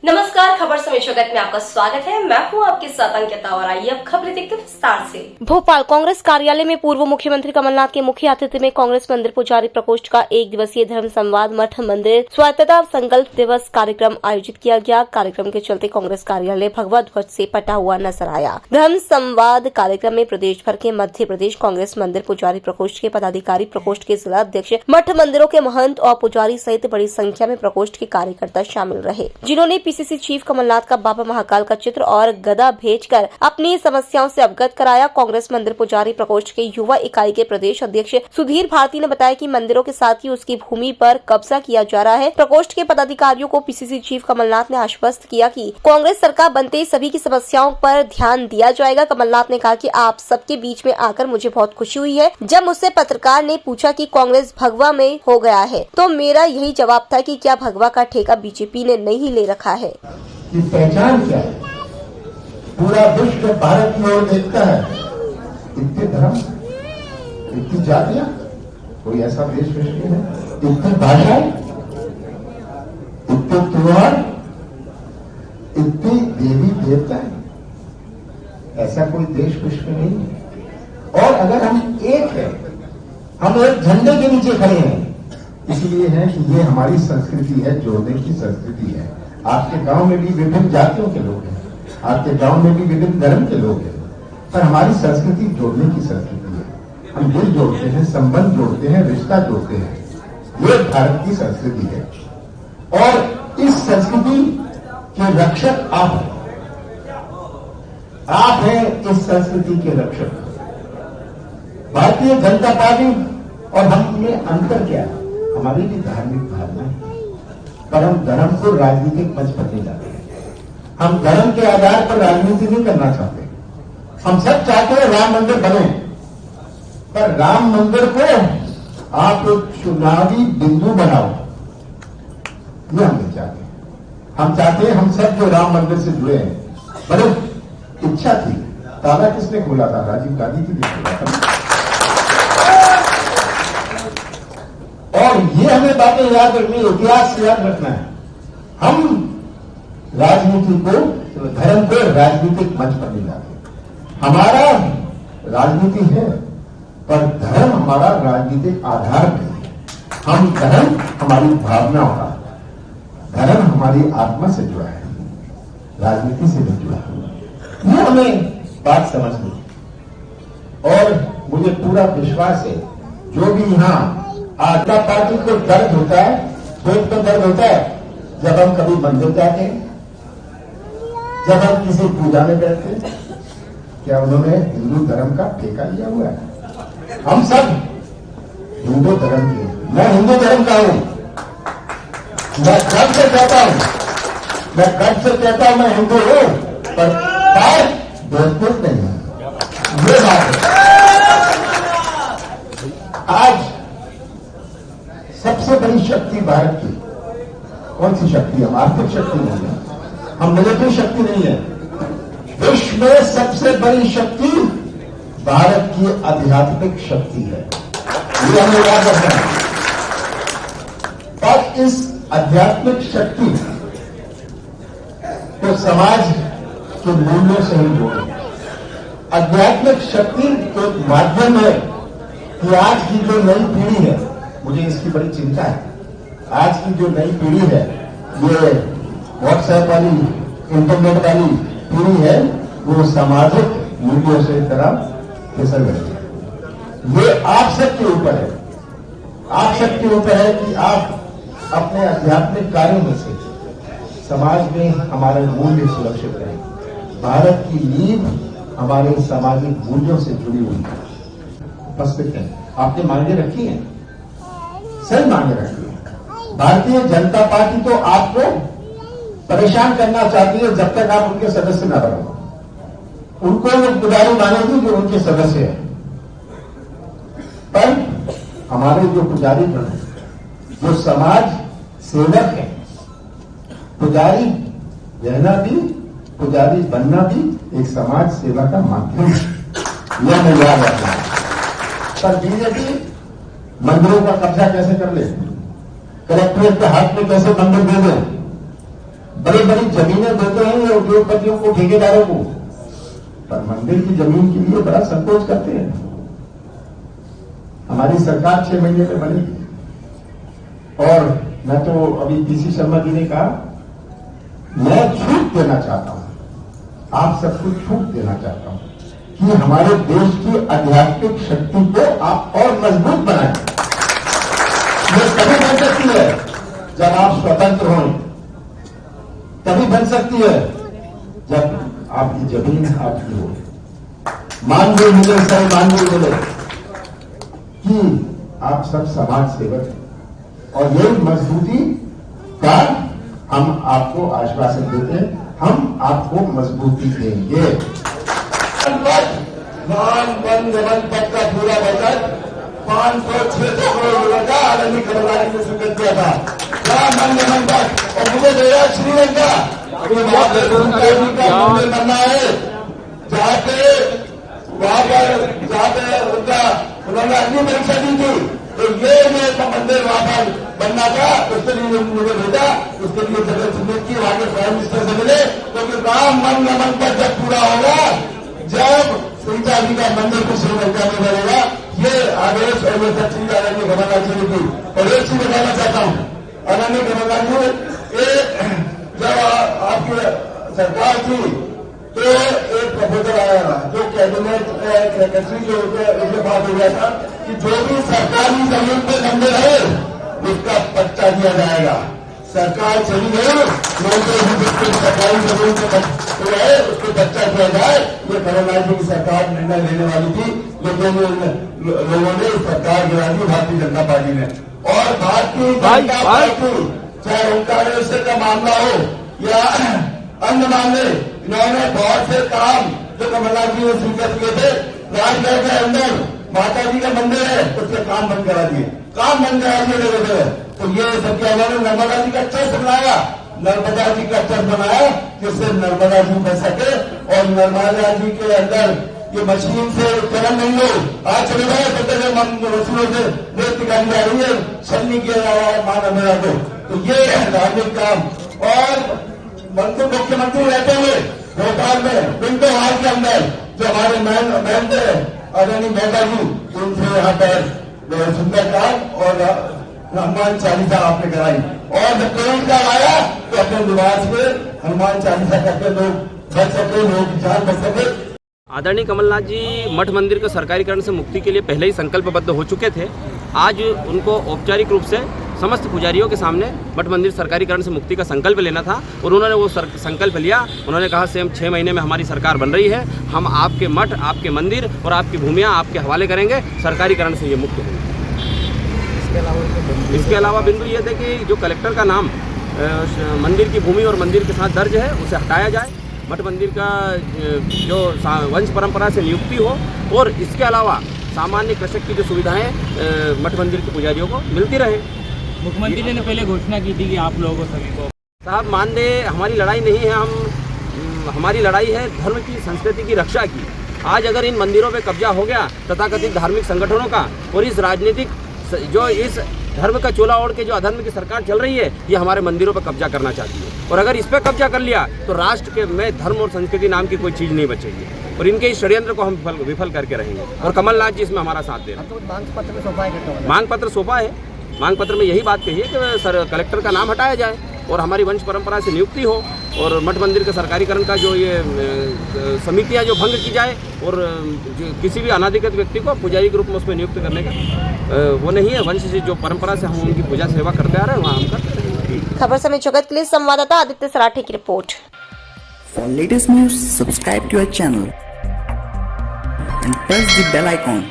नमस्कार, खबर समय जगत में आपका स्वागत है। मैं हूं आपके साथ अंकिता और आइए अब खबरें देखते विस्तार से। भोपाल कांग्रेस कार्यालय में पूर्व मुख्यमंत्री कमलनाथ के मुख्य अतिथि में कांग्रेस मंदिर पुजारी प्रकोष्ठ का 1 दिवसीय धर्म संवाद मठ मंदिर स्वायत्तता संकल्प दिवस कार्यक्रम आयोजित किया गया। कार्यक्रम के चलते कांग्रेस कार्यालय भगवा ध्वज से पटा हुआ नजर आया। धर्म संवाद कार्यक्रम में प्रदेश भर के मध्य प्रदेश कांग्रेस मंदिर पुजारी प्रकोष्ठ के पदाधिकारी, प्रकोष्ठ के जिला अध्यक्ष, मठ मंदिरों के महंत और पुजारी सहित बड़ी संख्या में प्रकोष्ठ के कार्यकर्ता शामिल रहे, जिन्होंने पीसीसी चीफ कमलनाथ का बाबा महाकाल का चित्र और गदा भेजकर अपनी समस्याओं से अवगत कराया। कांग्रेस मंदिर पुजारी प्रकोष्ठ के युवा इकाई के प्रदेश अध्यक्ष सुधीर भारती ने बताया कि मंदिरों के साथ ही उसकी भूमि पर कब्जा किया जा रहा है। प्रकोष्ठ के पदाधिकारियों को पीसीसी चीफ कमलनाथ ने आश्वस्त किया कि कांग्रेस सरकार बनते ही सभी की समस्याओं पर ध्यान दिया जाएगा। कमलनाथ ने कहा कि आप सबके बीच में आकर मुझे बहुत खुशी हुई है। जब मुझसे पत्रकार ने पूछा कि कांग्रेस भगवा में हो गया है, तो मेरा यही जवाब था कि क्या भगवा का ठेका बीजेपी ने नहीं ले रखा है। की पहचान क्या है? पूरा विश्व भारत की ओर देखता है। इतने धर्म, इतनी जातियां, कोई ऐसा देश विश्व में है? इतनी भाषाएं, इतने त्योहार, इतनी देवी देवताएं, ऐसा कोई देश विश्व में नहीं है। और अगर हम एक हैं, हम एक झंडे के नीचे खड़े हैं, इसलिए है कि ये हमारी संस्कृति है, जोड़ने की संस्कृति है। आपके गांव में भी विभिन्न जातियों के लोग हैं, आपके गांव में भी विभिन्न धर्म के लोग हैं, पर हमारी संस्कृति जोड़ने की संस्कृति है। हम दिल जोड़ते हैं, संबंध जोड़ते हैं, रिश्ता जोड़ते हैं। ये भारत की संस्कृति है और इस संस्कृति के रक्षक आप हैं। आप हैं इस संस्कृति के रक्षक। भारतीय जनता पार्टी और हम में अंतर क्या है? हमारी भी धार्मिक भावना है, पर हम धर्म को राजनीतिक मंच पर नहीं लाते। हम धर्म के आधार पर राजनीति नहीं करना चाहते। हम सब चाहते हैं राम मंदिर बने, पर राम मंदिर को आप एक चुनावी बिंदु बनाओ, ये हम नहीं चाहते। हम चाहते हैं हम सब जो राम मंदिर से जुड़े हैं, बड़े इच्छा थी। ताला किसने खोला था? राजीव गांधी जी ने खोला था। और ये हमें बातें याद रखनी, इतिहास याद रखना है। हम राजनीति को, धर्म को राजनीतिक मंच पर नहीं लाते। हमारा राजनीति है, पर धर्म हमारा राजनीतिक आधार नहीं है। हम धर्म हमारी भावनाओं का, धर्म हमारी आत्मा से जुड़ा है, राजनीति से नहीं जुड़ा। ये हमें बात समझनी है। और मुझे पूरा विश्वास है, जो भी यहां आजका पार्टी को दर्द होता है, पेट को दर्द होता है, जब हम कभी मंदिर जाते हैं, जब हम किसी पूजा में बैठते हैं, क्या उन्होंने हिंदू धर्म का ठेका लिया हुआ है? हम सब हिंदू धर्म के, मैं हिंदू धर्म का हूं, मैं गर्व से कहता हूं, मैं हिंदू हूं, पर बेवकूफ नहीं हूं। ये बात है। आज सबसे बड़ी शक्ति भारत की कौन सी शक्ति है? हम आर्थिक शक्ति नहीं है, हम मिलिट्री शक्ति नहीं है। विश्व में सबसे बड़ी शक्ति भारत की आध्यात्मिक शक्ति है, ये हमें याद रखना है। और इस आध्यात्मिक शक्ति को समाज के मूल्यों से ही जोड़े। आध्यात्मिक शक्ति के माध्यम है कि आज की जो नई पीढ़ी है, मुझे इसकी बड़ी चिंता है। आज की जो नई पीढ़ी है, ये व्हाट्सएप वाली, इंटरनेट वाली पीढ़ी है, वो सामाजिक मूल्यों से तरफ फिसल गई है। ये आप सबके ऊपर है, आप सबके ऊपर है कि आप अपने आध्यात्मिक कार्यों में से समाज में हमारे मूल्य सुरक्षित करें। भारत की नींव हमारे सामाजिक मूल्यों से जुड़ी हुई है। उपस्थित है, आपने मांगे रखी है, सही मांगे रखी है। भारतीय जनता पार्टी तो आपको परेशान करना चाहती है जब तक आप उनके सदस्य न बनो। उनको वो पुजारी मानेगी जो उनके सदस्य है, पर हमारे जो पुजारी बने, जो समाज सेवक है, पुजारी रहना भी, पुजारी बनना भी एक समाज सेवा का माध्यम है। यह हमें याद रखना है। पर बीजेपी मंदिरों का कब्जा कैसे कर ले, कलेक्ट्रेट के हाथ में कैसे मंदिर दे दे, बड़ी बड़ी जमीनें देते हैं ये उद्योगपतियों को, ठेकेदारों को, पर मंदिर की जमीन के लिए बड़ा संकोच करते हैं। हमारी सरकार 6 महीने में बनेगी और मैं तो अभी पीसी शर्मा जी ने कहा, मैं छूट देना चाहता हूं, आप सबको छूट देना चाहता हूं कि हमारे देश की आध्यात्मिक शक्ति को आप और मजबूत बनाएं। ये तभी बन सकती है जब आप स्वतंत्र हों, तभी बन सकती है जब आपकी जमीन आपकी हो, मानवीय मिले, सही मानवीय मिले कि आप सब समाज सेवक हैं। और यही मजबूती का हम आपको आश्वासन देते हैं, हम आपको मजबूती देंगे। पद का पूरा बजट 500-600 करोड़ रुपए का आदरणीय कमलनाथ ने स्वीकृत किया था। और मुझे गया श्रीलंका, अभी वहां का मंदिर बनना है, जहां पे उन्होंने अग्नि परीक्षा दी थी, तो ये मंदिर वहां पर बनना था, उसके लिए मुझे भेजा, उसके लिए जगह चिन्हित की, वहां के प्राइम मिनिस्टर से मिले, क्योंकि राम मन पर जब पूरा होगा, जब सीता जी का मंदिर को श्रीलंका में बनेगा, ये आदेश और ये सच्ची आदरणीय कमलनाथ जी ने की। और एक चीज बताना चाहता हूं, आदरणीय कमलनाथ जी, जब आपकी सरकार थी तो एक प्रपोजल आया था, जो कैबिनेट सेक्रेटरी जो उसके बात हो गया था कि जो भी सरकारी जमीन पे मंदिर है उसका पट्टा दिया जाएगा। सरकार चली गई, सरकारी जमीन पे है उसको पट्टा दिया जाए, ये कमलनाथ जी की सरकार निर्णय लेने वाली थी, लेकिन लोगों ने सरकार गिरा दी भारतीय जनता पार्टी ने। और भारतीय जनता पार्टी चाहे ओंकारेश्वर का मामला हो या अन्य मामले, इन्होंने बहुत से काम जो कमलनाथ जी ने स्वीकृत किए थे, राजगढ़ के अंदर माता जी का मंदिर है, उसके काम बंद करा दिए, काम बंद करा दिए लोगों। तो ये सब क्या, उन्होंने नर्मदा जी का चर्च बनाया, नर्मदा जी का चर्च बनाया जिससे नर्मदा जी बच सके, और नर्मदा जी के अंदर ये मशीन से उत्तोलन नहीं हो, आज चले गए मशीनों से नृत्य करनी जा रही है, छलनी किया जा रहा है मां नर्मदा को। तो ये धार्मिक काम। और मंत्री मुख्यमंत्री रहते हुए भोपाल में पिंटो हॉल के अंदर जो हमारे मैन थे आदरणीय मेहता जी, उनसे यहाँ पर सुंदर काम और हनुमान चालीसा आपने कराई। और जब कोविड का आया तो अपने निवास में हनुमान चालीसा करके लोग बच सके, लोगों की जान बच सके। आदरणीय कमलनाथ जी मठ मंदिर के सरकारीकरण से मुक्ति के लिए पहले ही संकल्पबद्ध हो चुके थे। आज उनको औपचारिक रूप से समस्त पुजारियों के सामने मठ मंदिर सरकारीकरण से मुक्ति का संकल्प लेना था और उन्होंने वो संकल्प लिया। उन्होंने कहा सेम 6 महीने में हमारी सरकार बन रही है, हम आपके मठ, आपके मंदिर और आपकी भूमियाँ आपके हवाले करेंगे, सरकारीकरण से ये मुक्त होंगे। इसके अलावा बिंदु ये थे कि जो कलेक्टर का नाम मंदिर की भूमि और मंदिर के साथ दर्ज है उसे हटाया जाए, मठ मंदिर का जो वंश परंपरा से नियुक्ति हो, और इसके अलावा सामान्य कृषक की जो सुविधाएं मठ मंदिर के पुजारियों को मिलती रहे। मुख्यमंत्री ने पहले घोषणा की थी कि आप लोगों को सभी को साहब मान दे, हमारी लड़ाई नहीं है, हमारी लड़ाई है धर्म की, संस्कृति की रक्षा की। आज अगर इन मंदिरों पे कब्जा हो गया तथाकथित धार्मिक संगठनों का, और इस राजनीतिक जो इस धर्म का चोला ओढ़ के जो अधर्म की सरकार चल रही है, ये हमारे मंदिरों पर कब्जा करना चाहती है। और अगर इस पर कब्जा कर लिया तो राष्ट्र के में धर्म और संस्कृति नाम की कोई चीज़ नहीं बचेगी, और इनके इस षड्यंत्र को हम विफल करके रहेंगे। और कमलनाथ जी इसमें हमारा साथ दे रहे हैं। मांग पत्र सौंपा है, मांग पत्र में यही बात कही है कि सर कलेक्टर का नाम हटाया जाए और हमारी वंश परंपरा से नियुक्ति हो, और मठ मंदिर के सरकारीकरण का जो ये समितियां जो भंग की जाए, और किसी भी अनाधिकृत व्यक्ति को पुजारी के रूप में उसमें नियुक्त करने का वो नहीं है। वंश से जो परंपरा से हम उनकी पूजा सेवा करते आ रहे हैं वहाँ हम करते हैं। खबर समय जगत के लिए संवाददाता आदित्य सराठे की report. For latest news, subscribe to our channel and press the bell icon.